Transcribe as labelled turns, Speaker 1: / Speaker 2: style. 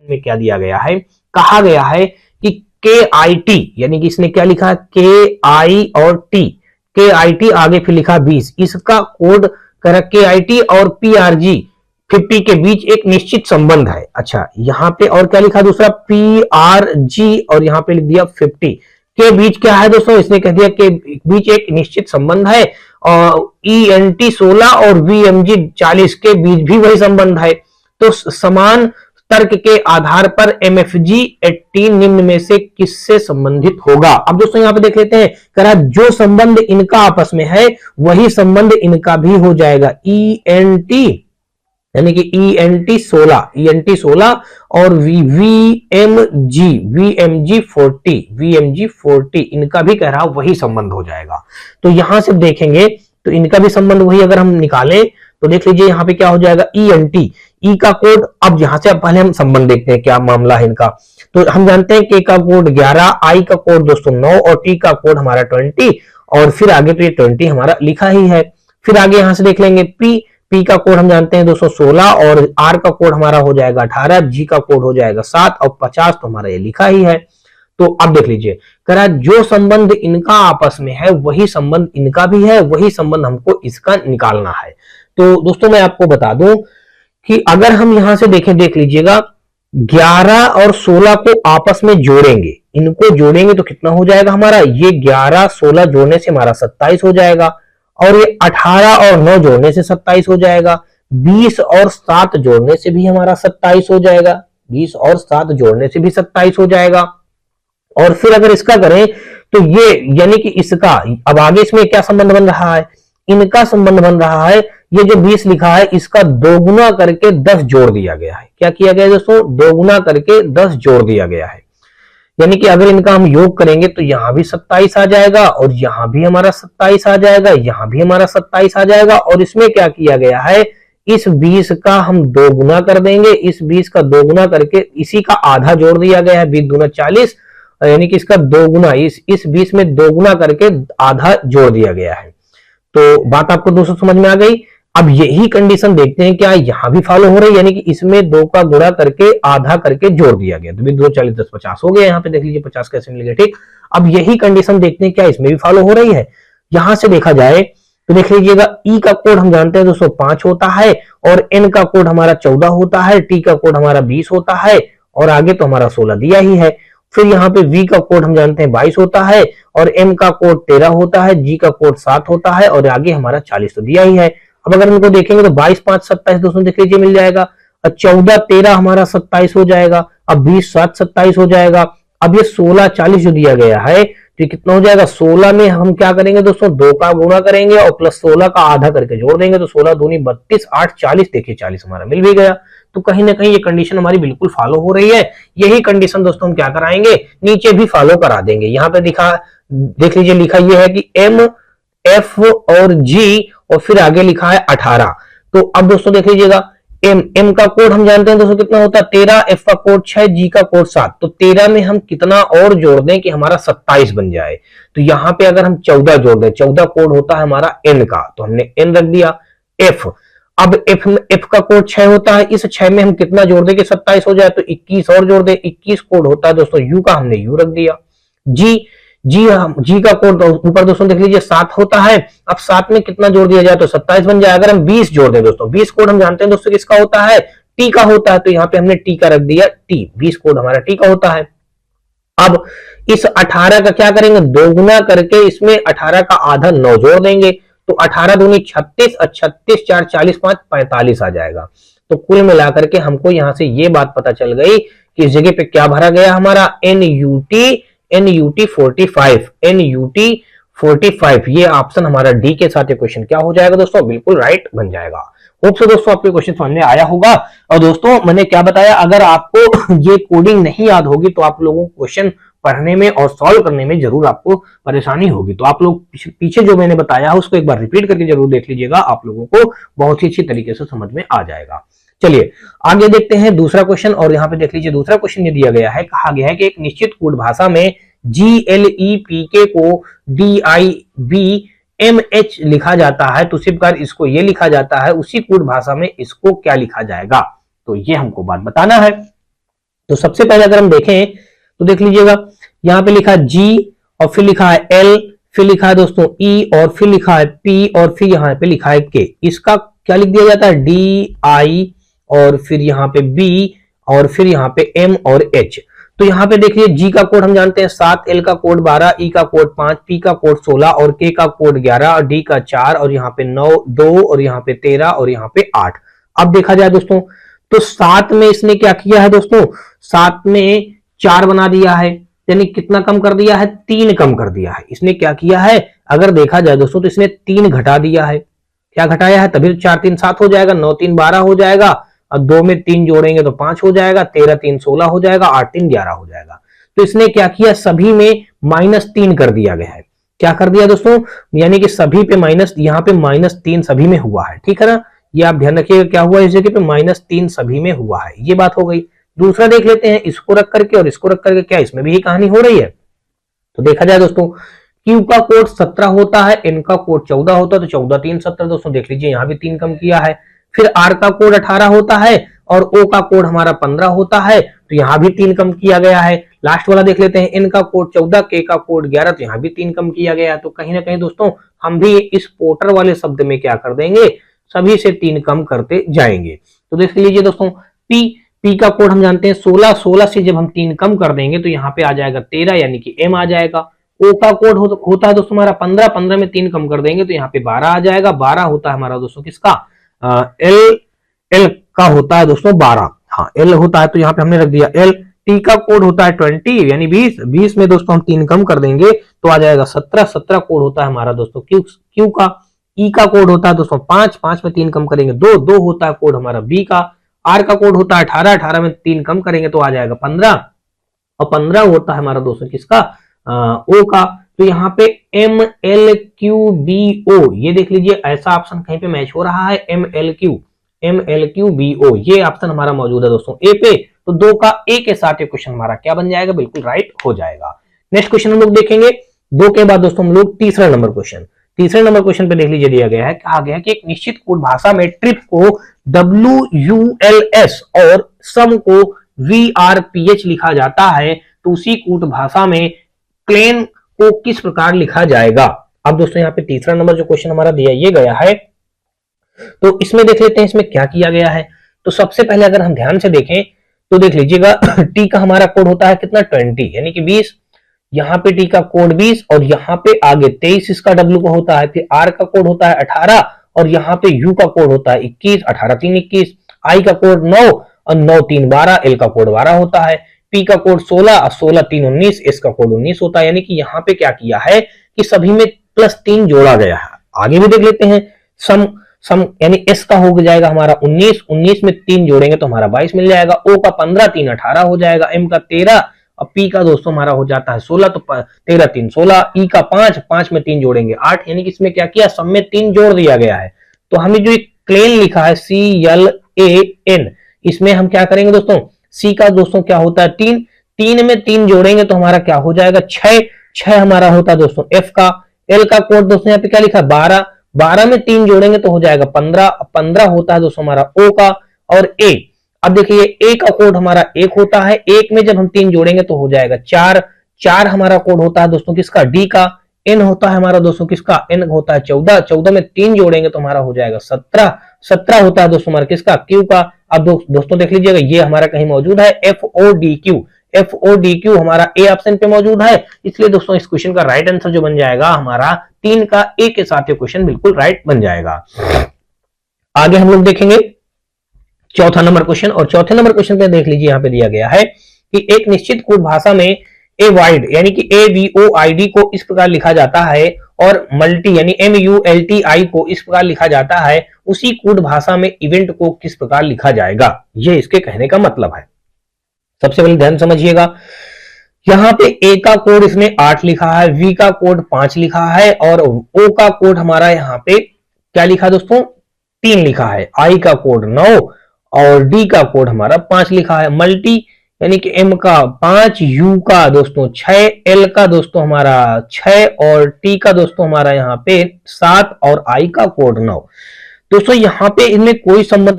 Speaker 1: में क्या दिया गया है, कहा गया है कि के आई टी, यानी कि इसने क्या लिखा है, के आई और टी, के आई टी आगे फिर लिखा 20, इसका कोड कर के आई टी और पीआरजी 50 के बीच एक निश्चित संबंध है। अच्छा, यहाँ पे और क्या लिखा दूसरा, पीआरजी और यहाँ पे लिख दिया 50 के बीच क्या है दोस्तों, इसने कह दिया के बीच एक निश्चित संबंध है, और ईएनटी 16 और वीएमजी 40 के बीच भी वही संबंध है। तो समान तर्क के आधार पर एमएफजी 18 निम्न में से किससे संबंधित होगा। अब दोस्तों यहाँ पे देख लेते हैं, कह जो संबंध इनका आपस में है वही संबंध इनका भी हो जाएगा, ईएनटी यानी कि ईएनटी 16 और वीएमजी 40 इनका भी कह रहा वही संबंध हो जाएगा। तो यहां से देखेंगे तो इनका भी संबंध वही अगर हम निकालें तो देख लीजिए यहाँ पे क्या हो जाएगा, ईएनटी, ई का कोड, अब यहां से अब पहले हम संबंध देखते हैं क्या मामला है इनका। तो हम जानते हैं के का कोड 11, आई का कोड दोस्तों 9 और टी का कोड हमारा 20, और फिर आगे तो ये 20 हमारा लिखा ही है। फिर आगे यहां से देख लेंगे पी का कोड हम जानते हैं दोस्तों 16 और आर का कोड हमारा हो जाएगा 18, जी का कोड हो जाएगा 7 और 50 तो हमारा ये लिखा ही है। तो अब देख लीजिए, कह जो संबंध इनका आपस में है वही संबंध इनका भी है, वही संबंध हमको इसका निकालना है। तो दोस्तों मैं आपको बता दूं कि अगर हम यहां से देखें, देख लीजिएगा 11 और 16 को आपस में जोड़ेंगे, इनको जोड़ेंगे तो कितना हो जाएगा हमारा, ये 11 16 जोड़ने से हमारा 27 हो जाएगा, और ये 18 और 9 जोड़ने से 27 हो जाएगा, 20 और 7 जोड़ने से भी हमारा 27 हो जाएगा, 20 और 7 जोड़ने से भी 27 हो जाएगा। और फिर अगर इसका करें तो ये यानी कि इसका अब आगे इसमें क्या संबंध बन रहा है, इनका संबंध बन रहा है, ये जो 20 लिखा है इसका दोगुना करके 10 जोड़ दिया गया है। क्या किया गया दोस्तों, दोगुना करके 10 जोड़ दिया गया है, यानी कि अगर इनका हम योग करेंगे तो यहां भी 27 आ जाएगा, और यहां भी हमारा 27 आ जाएगा, यहां भी हमारा 27 आ जाएगा, और इसमें क्या किया गया है, इस 20 का हम दोगुना कर देंगे, इस 20 का दोगुना करके इसी का आधा जोड़ दिया गया है, 20 दूना 40, यानी कि इसका दोगुना, इस 20 में दोगुना करके आधा जोड़ दिया गया है। तो बात आपको दोस्तों समझ में आ गई। अब यही कंडीशन देखते हैं क्या यहां भी फॉलो हो रही है, यानी कि इसमें 2 का गुणा करके आधा करके जोड़ दिया गया, तो 2 40 10 50 हो गया, यहाँ पे देख लीजिए 50 कैसे मिल गया, ठीक। अब यही कंडीशन देखते हैं क्या इसमें भी फॉलो हो रही है। यहां से देखा जाए तो देख लीजिएगा, ई का कोड हम जानते हैं दोस्तों 5 होता है, और एन का कोड हमारा 14 होता है, टी का कोड हमारा 20 होता है, और आगे तो हमारा 16 दिया ही है। फिर यहाँ पे वी का कोड हम जानते हैं 22 होता है, और एम का कोड 13 होता है, जी का कोड 7 होता है, और आगे हमारा 40 तो दिया ही है। अब अगर इनको देखेंगे तो 22 5 27 दोस्तों देख लीजिए मिल जाएगा, 14 13 हमारा 27 हो जाएगा, अब 20 7 27 हो जाएगा। अब ये 16 40 जो दिया गया है तो कितना हो जाएगा, 16 में हम क्या करेंगे दोस्तों, 2 का गुणा करेंगे और प्लस 16 का आधा करके जोड़ देंगे, तो 16 दूनी 32 8 40, देखिए 40 हमारा मिल भी गया। तो कहीं ना कहीं ये कंडीशन हमारी बिल्कुल फॉलो हो रही है। यही कंडीशन दोस्तों हम क्या कराएंगे, नीचे भी फॉलो करा देंगे। यहाँ पे दिखा देख लीजिए, लिखा ये है कि एम एफ और जी, और फिर आगे लिखा है 18। तो अब दोस्तों देख लीजिएगा, एम का कोड हम जानते हैं दोस्तों कितना होता है 13, एफ का कोड 6, जी का कोड 7, तो 13 में हम कितना और जोड़ दें कि हमारा 27 बन जाए। तो यहाँ पे अगर हम 14 जोड़ दें, 14 कोड होता है हमारा एन का, तो हमने एन रख दिया। एफ, अब एफ का कोड 6 होता है, इस 6 में हम कितना जोड़ दें कि 27 हो जाए, तो 21 और जोड़ दें, 21 कोड होता है दोस्तों यू का, हमने यू रख दिया। जी का कोड ऊपर दोस्तों देख लीजिए 7 होता है, अब 7 में कितना जोड़ दिया जाए तो 27 बन जाए। अगर हम 20 जोड़ दें दोस्तों, 20 कोड हम जानते हैं दोस्तों किसका होता है, टी का होता है, तो यहाँ पे हमने टी का रख दिया, टी 20 कोड हमारा टी का होता है। अब इस 18 का क्या करेंगे, दोगुना करके इसमें 18 का आधा 9 जोड़ देंगे, तो 18 दूनी 36 और 36 4 40 5 45 आ जाएगा। तो कुल मिलाकर के हमको यहाँ से ये बात पता चल गई कि इस जगह पे क्या भरा गया हमारा, NUT 45, ये ऑप्शन हमारा डी के साथ ये क्वेश्चन क्या हो जाएगा दोस्तों, बिल्कुल राइट बन जाएगा। होप सो दोस्तों आपको क्वेश्चन समझ में आया होगा। और दोस्तों मैंने क्या बताया, अगर आपको ये कोडिंग नहीं याद होगी तो आप लोगों को क्वेश्चन पढ़ने में और सॉल्व करने में जरूर आपको परेशानी होगी। तो आप लोग पीछे जो मैंने बताया है उसको एक बार रिपीट करके जरूर देख लीजिएगा, आप लोगों को बहुत ही अच्छी तरीके से समझ में आ जाएगा। चलिए आगे देखते हैं दूसरा क्वेश्चन, और यहाँ पे देख लीजिए दूसरा क्वेश्चन ये दिया गया है, कहा गया है कि एक निश्चित कोड भाषा में GLEPK को DIBMH लिखा जाता है, तो उसी प्रकार इसको ये लिखा जाता है, उसी कोड भाषा में इसको क्या लिखा जाएगा, तो ये हमको बात बताना है। तो सबसे पहले अगर हम देखें तो देख लीजिएगा, यहाँ पे लिखा है जी और फिर लिखा है एल, फिर लिखा है दोस्तों ई और फिर लिखा है पी और फिर यहाँ पे लिखा है के। इसका क्या लिख दिया जाता है, डी आई और फिर यहाँ पे बी और फिर यहाँ पे एम और एच। तो यहाँ पे देखिए जी का कोड हम जानते हैं 7, एल का कोड 12, ई का कोड 5, पी का कोड 16 और के का कोड 11 और डी का 4 और यहाँ पे 9 2 और यहाँ पे 13 और यहाँ पे 8। अब देखा जाए दोस्तों तो 7 में इसने क्या किया है दोस्तों, 7 में 4 बना दिया है, यानी कितना कम कर दिया है, 3 कम कर दिया है। इसने क्या किया है, अगर देखा जाए दोस्तों तो इसने 3 घटा दिया है। क्या घटाया है, तभी 4 3 7 हो जाएगा, 9 3 12 हो जाएगा और 2 में 3 जोड़ेंगे तो 5 हो जाएगा, 13 3 16 हो जाएगा, 8 3 11 हो जाएगा। तो इसने क्या किया, सभी में -3 कर दिया गया है। क्या कर दिया दोस्तों, यानी कि सभी पे माइनस, यहाँ पे -3 सभी में हुआ है, ठीक है ना। ये आप ध्यान रखिएगा क्या हुआ इस जगह पे, -3 सभी में हुआ है, ये बात हो गई। दूसरा देख लेते हैं, इसको रख करके और इसको रख करके क्या इसमें भी यही कहानी हो रही है। तो देखा जाए दोस्तों Q का कोड 17 होता है, N का कोड 14 होता है, तो 14 3 17 दोस्तों देख लीजिए यहाँ भी 3 कम किया है। फिर R का कोड 18 होता है और O का कोड हमारा 15 होता है, तो यहाँ भी 3 कम किया गया है। लास्ट वाला देख लेते हैं, N का कोड 14, K का कोड 11, तो यहाँ भी 3 कम किया गया है। तो कहीं ना कहीं दोस्तों हम भी इस पोर्टर वाले शब्द में क्या कर देंगे, सभी से 3 कम करते जाएंगे। तो देख लीजिए दोस्तों पी का कोड हम जानते हैं 16, 16 से जब हम 3 कम कर देंगे तो यहाँ पे आ जाएगा 13, यानी कि M आ जाएगा। O का कोड होता है दोस्तों हमारा 15, 15 में 3 कम कर देंगे तो यहाँ पे 12 आ जाएगा। 12 होता है हमारा दोस्तों किसका, एल का होता है दोस्तों 12, हाँ एल होता है तो यहाँ पे हमने रख दिया एल। टी का कोड होता है 20 यानी 20, 20 में दोस्तों हम 3 कम कर देंगे तो आ जाएगा 17, 17 कोड होता है हमारा दोस्तों क्यू का। ई का कोड होता है दोस्तों 5, 5 में 3 कम करेंगे 2, 2 होता है कोड हमारा बी का। आर का कोड होता है 18, 18 में 3 कम करेंगे तो आ जाएगा 15 और 15 होता है हमारा दोस्तों किसका, ओ का। तो यहाँ पे M L Q B O, ये देख लीजिए ऐसा ऑप्शन कहीं पे मैच हो रहा है, M L Q B O, ये ऑप्शन हमारा मौजूद है दोस्तों ए पे। तो 2 का ए के साथ ये क्वेश्चन हमारा क्या बन जाएगा, बिल्कुल राइट हो जाएगा। नेक्स्ट क्वेश्चन हम लोग देखेंगे 2 के बाद दोस्तों हम लोग तीसरे नंबर क्वेश्चन पे देख लीजिए, दिया गया है, कहा गया कि एक निश्चित कोड भाषा में ट्रिप को WULS और सम को VRPH लिखा जाता है, तो उसी कोड भाषा में प्लेन को किस प्रकार लिखा जाएगा। अब दोस्तों यहाँ पे तीसरा नंबर जो क्वेश्चन हमारा दिया ये गया है, तो इसमें देख लेते हैं इसमें क्या किया गया है। तो सबसे पहले अगर हम ध्यान से देखें तो देख लीजिएगा टी का हमारा कोड होता है कितना 20 यानी कि 20, यहाँ पे टी का कोड 20 और यहाँ पे आगे 23 इसका डब्ल्यू का होता है। फिर आर का कोड होता है 18 और यहाँ पे यू का कोड होता है 21, 18 3 21, आई का कोड 9 और 9 3 12, एल का कोड 12 होता है, पी का कोड 16 और 16 3 19, एस का कोड 19 होता है। यानी कि यहाँ पे क्या किया है कि सभी में +3 जोड़ा गया है। आगे भी देख लेते हैं, सम यानी एस का हो जाएगा हमारा 19, 19 में 3 जोड़ेंगे तो हमारा 22 मिल जाएगा। ओ का 15, 3 18 हो जाएगा, एम का 13 और पी का दोस्तों हमारा हो जाता है 16, तो 13 3 16, ई का 5, 5 में 3 जोड़ेंगे 8, यानी कि इसमें क्या किया, सब में 3 जोड़ दिया गया है। तो हमें जो एक क्लेन लिखा है CLAN, इसमें हम क्या करेंगे दोस्तों, सी का दोस्तों क्या होता है 3, 3 में 3 जोड़ेंगे तो हमारा क्या हो जाएगा 6, 6 हमारा होता है दोस्तों एफ का। एल का कोड दोस्तों यहाँ पे क्या लिखा है 12, 12 में 3 जोड़ेंगे तो हो जाएगा 15, 15 होता है दोस्तों हमारा ओ का। और ए, अब देखिए ए का कोड हमारा 1 होता है, 1 में जब हम 3 जोड़ेंगे तो हो जाएगा 4, 4 हमारा कोड होता है दोस्तों किसका, डी का। एन होता है हमारा दोस्तों किसका, एन होता है 14, 14 में 3 जोड़ेंगे तो हमारा हो जाएगा 17, 17 होता है दोस्तों हमारा किसका, क्यू का। अब दोस्तों देख लीजिएगा ये हमारा कहीं मौजूद है FODQ, FODQ हमारा ए ऑप्शन पे मौजूद है, इसलिए दोस्तों इस क्वेश्चन का राइट आंसर जो बन जाएगा हमारा 3 का ए के साथ ये क्वेश्चन बिल्कुल राइट बन जाएगा। आगे हम लोग देखेंगे चौथा नंबर क्वेश्चन, और चौथे नंबर क्वेश्चन पे देख लीजिए यहाँ पे दिया गया है कि एक निश्चित कोड भाषा में ए वाइड यानी कि AVOID को इस प्रकार लिखा जाता है और मल्टी यानी MULTI को इस प्रकार लिखा जाता है, उसी कोड भाषा में इवेंट को किस प्रकार लिखा जाएगा, ये इसके कहने का मतलब है। सबसे पहले ध्यान समझिएगा, यहाँ पे ए का कोड इसने 8 लिखा है, वी का कोड 5 लिखा है और ओ का कोड हमारा यहाँ पे क्या लिखा दोस्तों 3 लिखा है, आई का कोड 9 और डी का कोड हमारा 5 लिखा है। मल्टी यानी कि एम का 5, यू का दोस्तों 6, एल का दोस्तों हमारा 6 और टी का दोस्तों हमारा यहाँ पे 7 और आई का कोड 9। दोस्तों यहाँ पे इनमें कोई संबंध